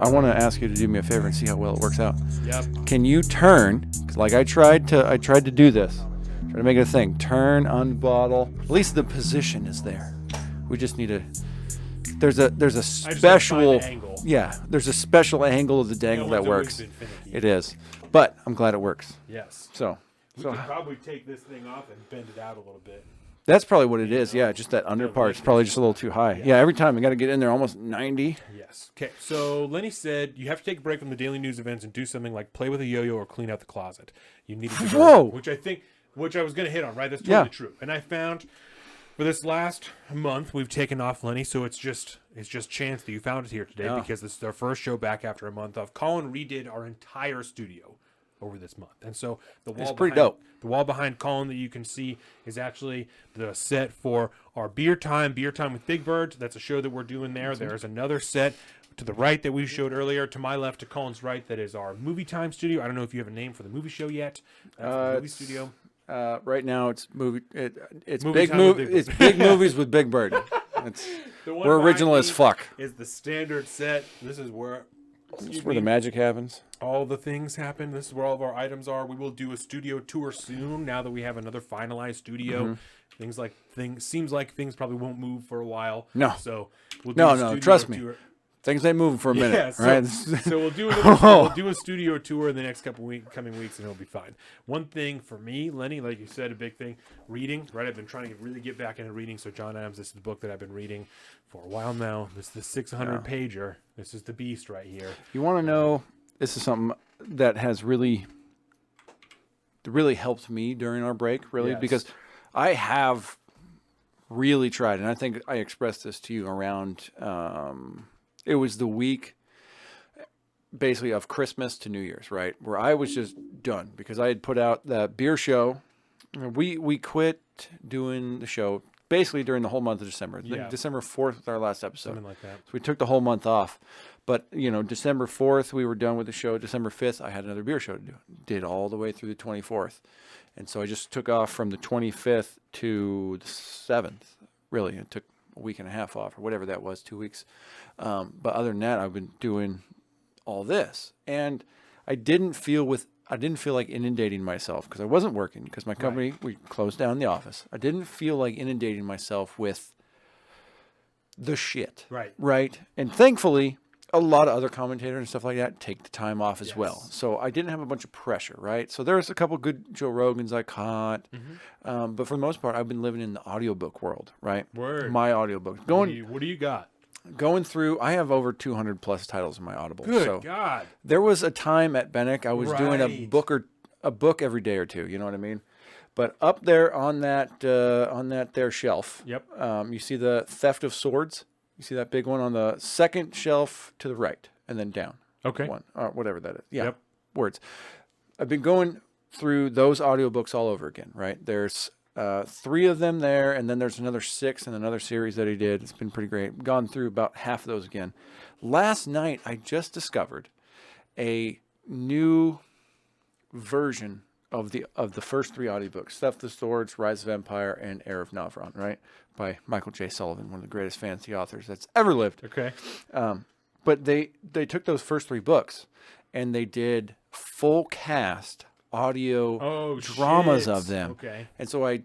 I want to ask you to do me a favor and see how well it works out. Yep. Can you turn? 'Cause like I tried to do this. Try to make it a thing. Turn, unbottle. At least the position is there. We just need a. There's a special. Yeah, there's a special angle of the dangle that works. It is, but I'm glad it works. Yes. So. We could probably take this thing off and bend it out a little bit. That's probably what it is. Yeah, just that under part is probably just a little too high. Yeah, every time we got to get in there almost 90. Yes. Okay. So Lenny said you have to take a break from the daily news events and do something like play with a yo-yo or clean out the closet. You need to Whoa. which I was going to hit on, right? That's totally true. And I found for this last month we've taken off Lenny, so it's just chance that you found it here today because this is our first show back after a month off. Colin redid our entire studio over this month, and so the wall pretty dope. The wall behind Colin that you can see is actually the set for our Beer Time with Big Bird. That's a show that we're doing there. There's another set to the right that we showed earlier. To my left, to Colin's right, that is our Movie Time studio. I don't know if you have a name for the movie show yet. That's the movie studio. Right now, it's movie. It's Movie big Time move. with Big Bird. It's big movies with Big Bird. We're original as fuck. Is the standard set. This is where. This is where the magic happens. All the things happen. This is where all of our items are. We will do a studio tour soon. Now that we have another finalized studio, seems like things probably won't move for a while. No, so we'll do no. Trust me, things ain't moving for a minute. Yeah, so, right? So we'll do a studio tour in the next couple coming weeks, and it'll be fine. One thing for me, Lenny, like you said, a big thing, reading. Right, I've been trying to really get back into reading. So John Adams, this is the book that I've been reading for a while now. This is the 600 pager. This is the beast right here. You want to know? This is something that has really helped me during our break, really, because I have really tried, and I think I expressed this to you around. It was the week, basically, of Christmas to New Year's, right, where I was just done because I had put out that beer show. We quit doing the show basically during the whole month of December. December 4th was our last episode. Something like that. So we took the whole month off. But, December 4th, we were done with the show. December 5th, I had another beer show to do. Did all the way through the 24th. And so I just took off from the 25th to the 7th. Really, it took a week and a half off or whatever that was, 2 weeks. But other than that, I've been doing all this. And I didn't feel like inundating myself because I wasn't working because my company, we closed down the office. I didn't feel like inundating myself with the shit. Right. And thankfully, a lot of other commentators and stuff like that take the time off as well. So I didn't have a bunch of pressure, right? So there's a couple good Joe Rogans I caught. But for the most part, I've been living in the audiobook world, right? Word. My audiobooks. What do you got? Going through, I have over 200 plus titles in my Audible. Good God. There was a time at Bennick I was doing a book every day or two, you know what I mean? But up there on that there shelf, you see the Theft of Swords? You see that big one on the second shelf to the right and then down. Okay. One, or whatever that is. Yeah. Words. I've been going through those audiobooks all over again, right? There's 3 of them there, and then there's another 6 in another series that he did. It's been pretty great. Gone through about half of those again. Last night, I just discovered a new version of the first 3 audiobooks: Theft of Swords, Rise of Empire, and Heir of Navron, right? By Michael J. Sullivan, one of the greatest fantasy authors that's ever lived. Okay. But they took those first 3 books and they did full cast audio dramas of them. Okay. And so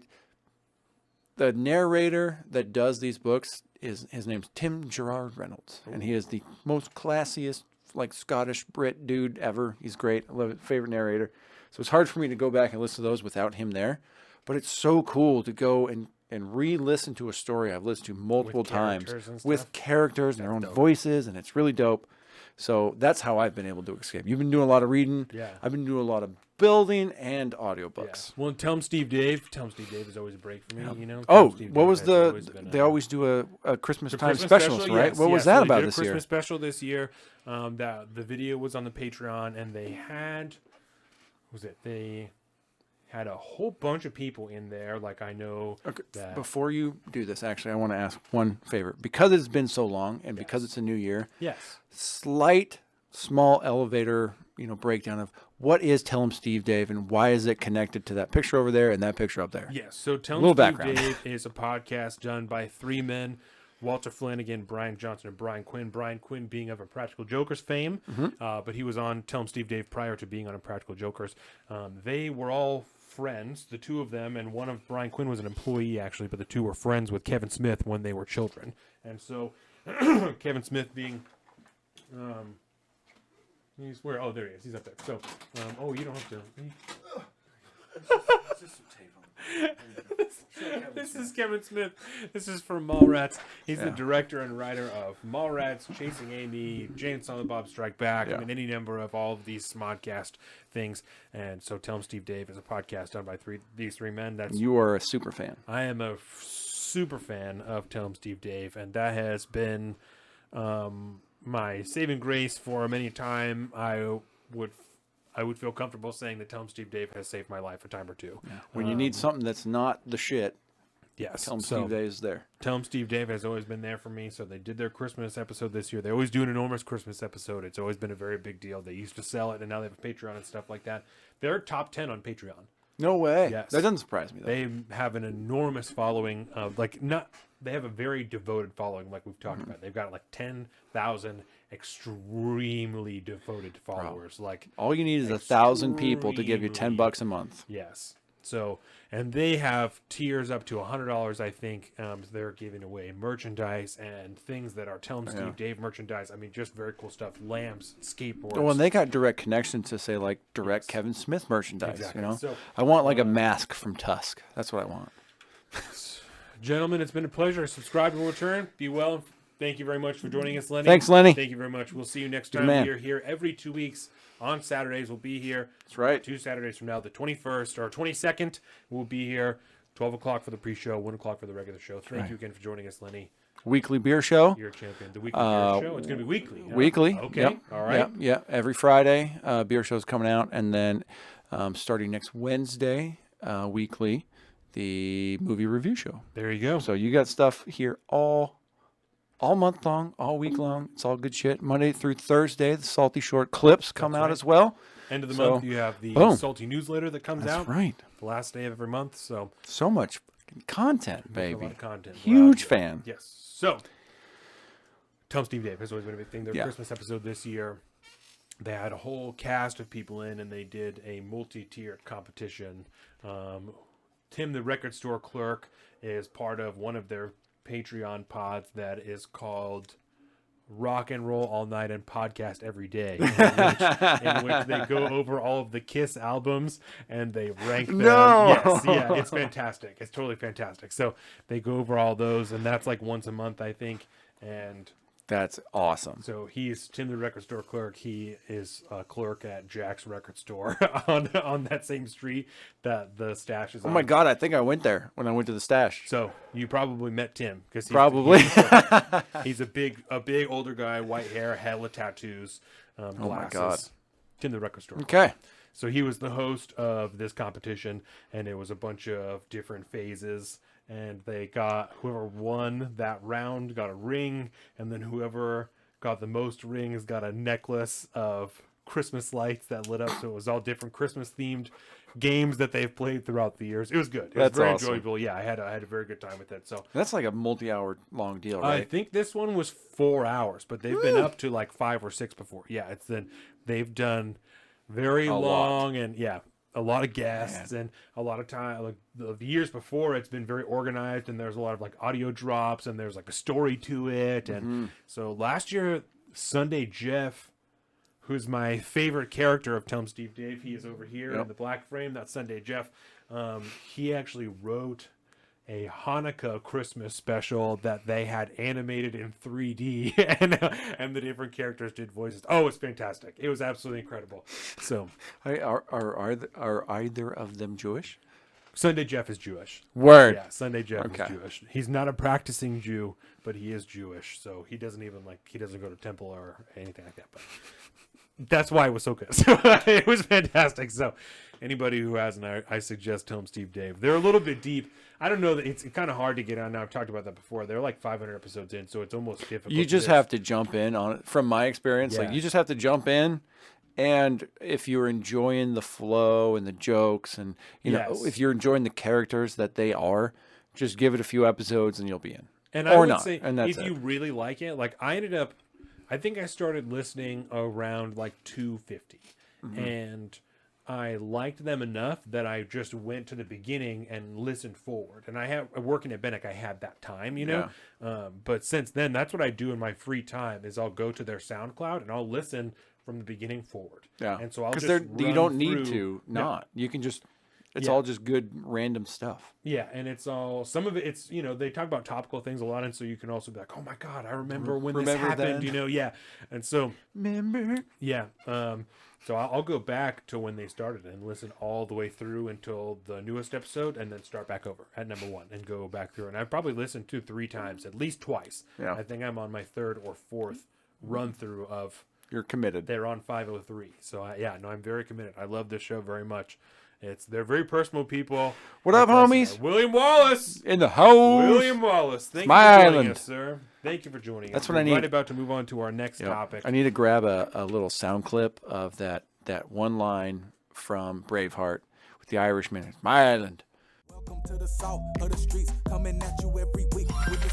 the narrator that does these books his name's Tim Gerard Reynolds. And he is the most classiest, like, Scottish Brit dude ever. He's great. I love it. Favorite narrator. So it's hard for me to go back and listen to those without him there. But it's so cool to go and re-listen to a story I've listened to multiple times with characters and their own voices, and it's really dope. So that's how I've been able to escape. You've been doing a lot of reading. Yeah. I've been doing a lot of building and audiobooks. Yeah. Well, Tell 'em Steve Dave. Tell 'em Steve Dave is always a break for me, What was they always do a Christmas time specials, right? Yes, what was that about this year? Christmas special this year. The video was on the Patreon, and they had, they had a whole bunch of people in there. Like, I know that. Before you do this, actually, I want to ask one favor. Because it's been so long and because it's a new year, small elevator, breakdown of what is Tell 'em Steve Dave and why is it connected to that picture over there and that picture up there? Yes. So Tell 'em Steve Dave is a podcast done by 3 men Walter Flanagan, Brian Johnson, and Brian Quinn. Brian Quinn being of Impractical Jokers fame, but he was on Tell 'em Steve Dave prior to being on Impractical Jokers. They were all friends, the two of them, and one of Brian Quinn was an employee actually, but the two were friends with Kevin Smith when they were children. And so Kevin Smith being he's where? Oh, there he is. He's up there. So, oh, you don't have to. This is Kevin Smith. This is from Mallrats. He's the director and writer of Mallrats, Chasing Amy, Jay and Silent Bob Strike Back. I mean, any number of all of these Smodcast things. And so, Tell 'em Steve Dave is a podcast done by these three men. You are a super fan. I am a super fan of Tell 'em Steve Dave, and that has been my saving grace for many a time. I would feel comfortable saying that Tell 'em Steve Dave has saved my life a time or two. Yeah. When you need something that's not the shit, yes, Tell 'em Steve Dave is there. Tell 'em Steve Dave has always been there for me. So they did their Christmas episode this year. They always do an enormous Christmas episode. It's always been a very big deal. They used to sell it, and now they have a Patreon and stuff like that. They're top 10 on Patreon. No way. Yes. That doesn't surprise me, though. They have an enormous following. They have a very devoted following, like we've talked about. They've got like 10,000 extremely devoted followers. Like all you need is 1,000 people to give you $10 a month. Yes. So, and they have tiers up to $100, I think. They're giving away merchandise and things that are Tell 'em Steve Dave merchandise. I mean, just very cool stuff. Lamps, skateboards. Well, and they got direct connection to, say, like direct Kevin Smith merchandise. Exactly. You know, So, I want like a mask from Tusk. That's what I want. Gentlemen, it's been a pleasure. Subscribe and return. Be well. Thank you very much for joining us, Lenny. Thanks, Lenny. Thank you very much. We'll see you next time. man. We are here every 2 weeks on Saturdays. We'll be here. That's right. 2 Saturdays from now, the 21st or 22nd. We'll be here. 12 o'clock for the pre-show, 1 o'clock for the regular show. Thank you again for joining us, Lenny. Weekly beer show. You're a champion. The weekly beer show. It's going to be weekly. Huh? Weekly. Okay. Yep. All right. Yeah. Every Friday, beer show's coming out, and then starting next Wednesday, weekly, the movie review show. There you go. So you got stuff here all month long, all week long. It's all good shit. Monday through Thursday, the Salty Short clips come out as well. End of the So, month, you have the boom. Salty newsletter that comes out. That's right. The last day of every month. So much fucking content, a baby. lot of content. Huge fan. Yes. So, Tell 'em Steve Dave has always been a big thing. Their Yeah. Christmas episode this year, they had a whole cast of people in, and they did a multi-tiered competition. Tim, the record store clerk, is part of one of their Patreon pods that is called Rock and Roll All Night and Podcast Every Day, in which they go over all of the Kiss albums and they rank them. No! Yes, yeah, it's fantastic. It's totally fantastic. So they go over all those, and that's like once a month, I think. And That's awesome. so he's Tim, the record store clerk. He is a clerk at Jack's record store on that same street that the stash is on. Oh my God, I think I went there when I went to the stash. So you probably met Tim because Probably. he's a big older guy, white hair, hella tattoos, glasses. Oh my God. Tim, the record store. Okay. So he was the host of this competition, and it was a bunch of different phases. And they got whoever won that round got a ring, and then whoever got the most rings got a necklace of Christmas lights that lit up. So it was all different Christmas themed games that they've played throughout the years. It was good. It was very awesome. enjoyable. Yeah, I had a very good time with it. So That's like a multi-hour long deal, I right? think this one was 4 hours, but they've been up to like 5 or 6 before. Yeah, they've done very long and a lot of guests and a lot of time. Like the years before, it's been very organized, and there's a lot of like audio drops, and there's like a story to it. And so last year, Sunday Jeff, who's my favorite character of Tell 'em Steve Dave, he is over here in the black frame. That's Sunday Jeff. He actually wrote a Hanukkah Christmas special that they had animated in 3D, and the different characters did voices. Oh, it's fantastic! It was absolutely incredible. So, Are either of them Jewish? Sunday Jeff is Jewish. Word. Yeah, Sunday Jeff is Jewish. He's not a practicing Jew, but he is Jewish. So he doesn't go to temple or anything like that. But that's why it was so good. So it was fantastic. So anybody who hasn't, I suggest Tell 'em Steve Dave. They're a little bit deep. I don't know that it's kind of hard to get on now. I've talked about that before. They're like 500 episodes in, so it's almost difficult. You just have to jump in on it. From my experience, like you just have to jump in, and if you're enjoying the flow and the jokes, and you know if you're enjoying the characters that they are, just give it a few episodes and you'll be in. And I Or would not, say and that's if it. you really like it, like I think I started listening around like 250, Mm-hmm. and I liked them enough that I just went to the beginning and listened forward. And working at Bennick, I had that time, you know. But since then, that's what I do in my free time is I'll go to their SoundCloud and I'll listen from the beginning forward. Yeah. And so I'll Because just you run don't need through- to not. You can just. It's Yeah. all just good random stuff. Yeah, and it's all some of it. It's they talk about topical things a lot, and so you can also be like, "Oh my God, I remember when this happened," then? Yeah, and so Remember? yeah, so I'll go back to when they started and listen all the way through until the newest episode, and then start back over at number 1 and go back through. And I've probably listened 2-3 times, at least twice. Yeah. I think I'm on my 3rd or 4th run through of. You're committed. They're on 503, so I'm very committed. I love this show very much. They're very personal people. What up, Like I homies? said, William Wallace. In the house. William Wallace, thank My you for joining island. us, sir. Thank you for joining us. That's what I We're need. Right about to move on to our next Yep. topic. I need to grab a little sound clip of that one line from Braveheart with the Irishman. It's my island. Welcome to the south of the streets, coming at you every week with the